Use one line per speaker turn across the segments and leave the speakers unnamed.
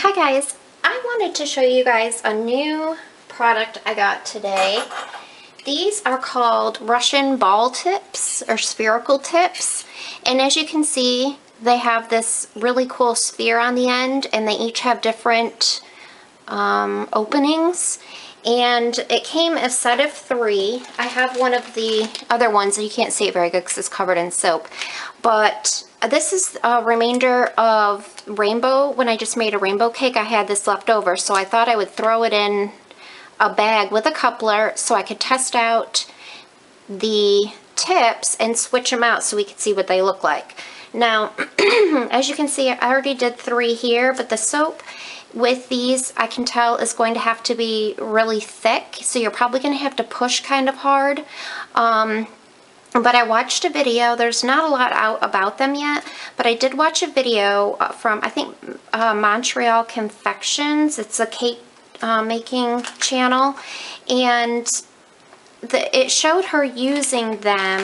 Hi guys, I wanted to show you guys a new product I got today. These are called Russian ball tips or spherical tips, and as you can see they have this really cool sphere on the end and they each have different openings, and it came a set of 3. I have one of the other ones and you can't see it very good because it's covered in soap, but this is a remainder of rainbow. When I just made a rainbow cake, I had this left over, so I thought I would throw it in a bag with a coupler so I could test out the tips and switch them out so we could see what they look like. Now, as you can see, I already did 3 here, but the soap with these, I can tell, is going to have to be really thick, so you're probably going to have to push kind of hard. But I watched a video. There's not a lot out about them yet, but I did watch a video from, I think, Montreal Confections. It's a cake making channel, and it showed her using them.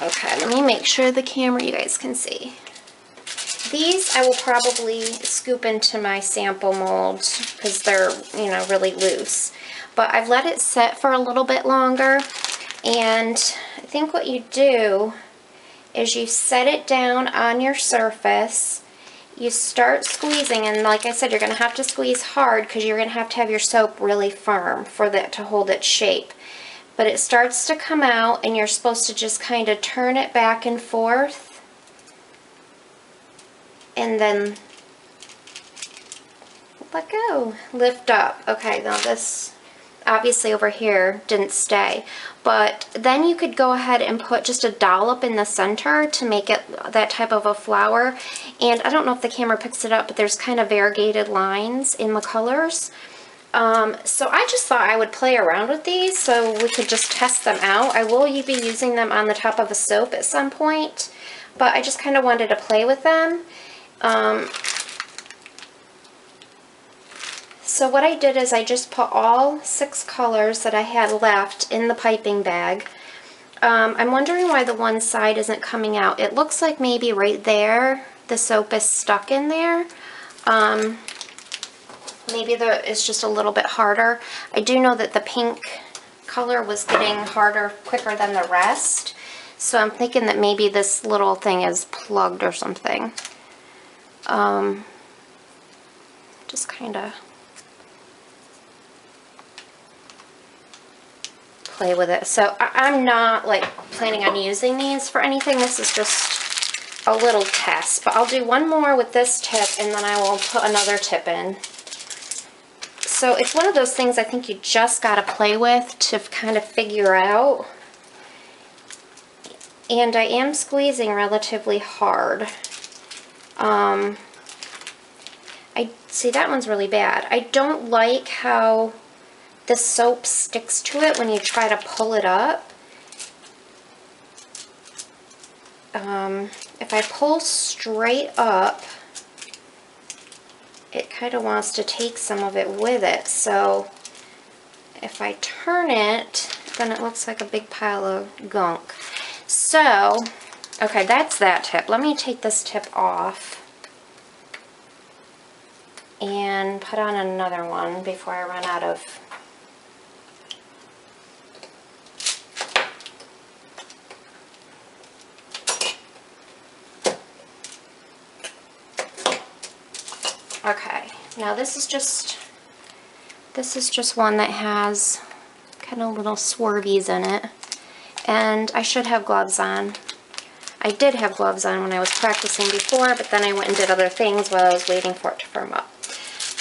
Okay, let me make sure the camera you guys can see. These I will probably scoop into my sample mold because they're, you know, really loose. But I've let it sit for a little bit longer, and I think what you do is you set it down on your surface, you start squeezing, and like I said, you're going to have to squeeze hard because you're going to have your soap really firm for that to hold its shape. But it starts to come out and you're supposed to just kind of turn it back and forth and then let go, lift up. Okay, now this obviously over here didn't stay, but then you could go ahead and put just a dollop in the center to make it that type of a flower. And I don't know if the camera picks it up, but there's kind of variegated lines in the colors. So I just thought I would play around with these so we could just test them out. I will be using them on the top of a soap at some point, but I just kind of wanted to play with them. So what I did is I just put all 6 colors that I had left in the piping bag. I'm wondering why the one side isn't coming out. It looks like maybe right there the soap is stuck in there. Maybe it's just a little bit harder. I do know that the pink color was getting harder quicker than the rest, so I'm thinking that maybe this little thing is plugged or something. Just kind of play with it. So I'm not like planning on using these for anything. This is just a little test, but I'll do one more with this tip and then I will put another tip in. So it's one of those things I think you just got to play with to kind of figure out. And I am squeezing relatively hard. I see that one's really bad. I don't like how the soap sticks to it when you try to pull it up. If I pull straight up, it kind of wants to take some of it with it. So if I turn it, then it looks like a big pile of gunk. So, okay, that's that tip. Let me take this tip off and put on another one before I run out of. Okay, now this is just one that has kind of little swervies in it, and I should have gloves on. I did have gloves on when I was practicing before, but then I went and did other things while I was waiting for it to firm up.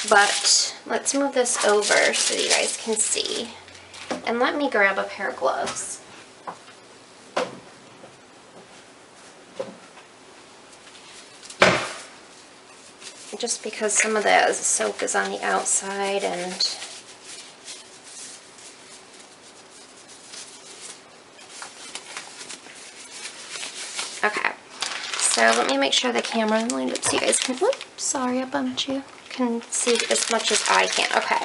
But let's move this over so you guys can see, and let me grab a pair of gloves. Just because some of the soap is on the outside, and okay, so let me make sure the camera lined up so you guys can, whoops, sorry I bumped you, can see as much as I can. Okay,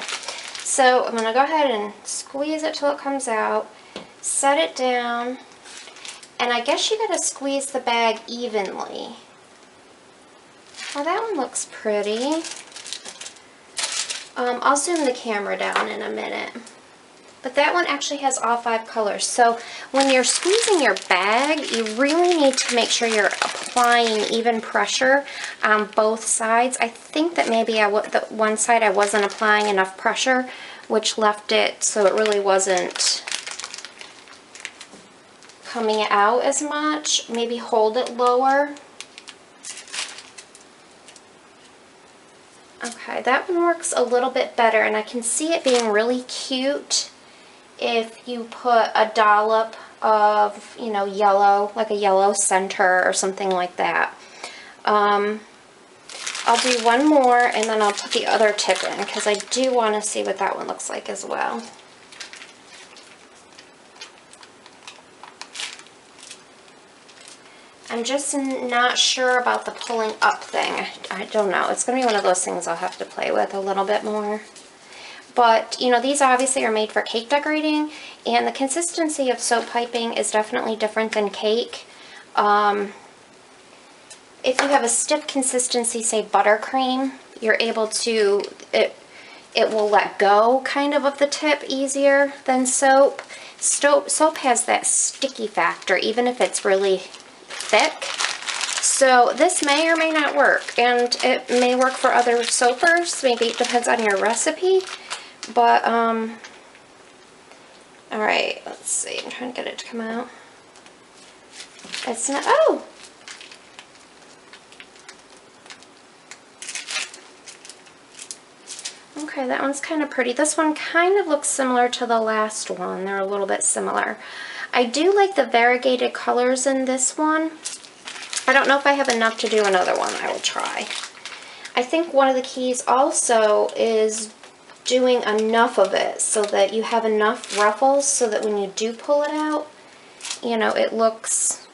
so I'm going to go ahead and squeeze it till it comes out, set it down, and I guess you got to squeeze the bag evenly. Oh, that one looks pretty. I'll zoom the camera down in a minute. But that one actually has all 5 colors. So when you're squeezing your bag, you really need to make sure you're applying even pressure on both sides. I think that maybe the one side I wasn't applying enough pressure, which left it so it really wasn't coming out as much. Maybe hold it lower. Okay, that one works a little bit better, and I can see it being really cute if you put a dollop of, you know, yellow, like a yellow center or something like that. I'll do one more and then I'll put the other tip in because I do want to see what that one looks like as well. I'm just not sure about the pulling up thing. I don't know. It's going to be one of those things I'll have to play with a little bit more. But, you know, these obviously are made for cake decorating, and the consistency of soap piping is definitely different than cake. If you have a stiff consistency, say buttercream, you're able to, it will let go kind of the tip easier than soap. Soap has that sticky factor, even if it's really thick. So this may or may not work, and it may work for other soapers. Maybe it depends on your recipe. But, alright, let's see. I'm trying to get it to come out. It's not, oh! Okay, that one's kind of pretty. This one kind of looks similar to the last one. They're a little bit similar. I do like the variegated colors in this one. I don't know if I have enough to do another one. I will try. I think one of the keys also is doing enough of it so that you have enough ruffles so that when you do pull it out, you know, it looks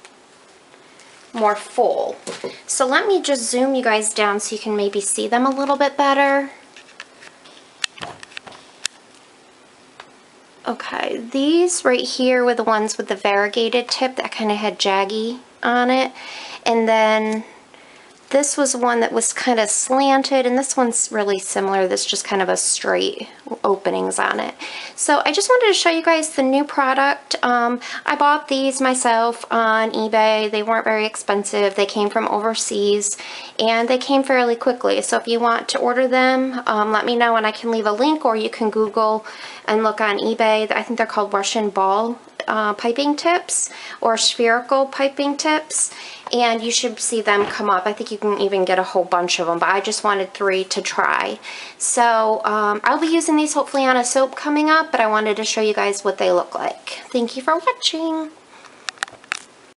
more full. So let me just zoom you guys down so you can maybe see them a little bit better. Okay, these right here were the ones with the variegated tip that kind of had jaggy on it. And then this was one that was kind of slanted, and this one's really similar. This just kind of a straight openings on it. So I just wanted to show you guys the new product. I bought these myself on eBay. They weren't very expensive. They came from overseas, and they came fairly quickly. So if you want to order them, let me know, and I can leave a link, or you can Google and look on eBay. I think they're called Russian ball piping tips or spherical piping tips, and you should see them come up. I think you can even get a whole bunch of them, but I just wanted 3 to try. So I'll be using these hopefully on a soap coming up, but I wanted to show you guys what they look like. Thank you for watching.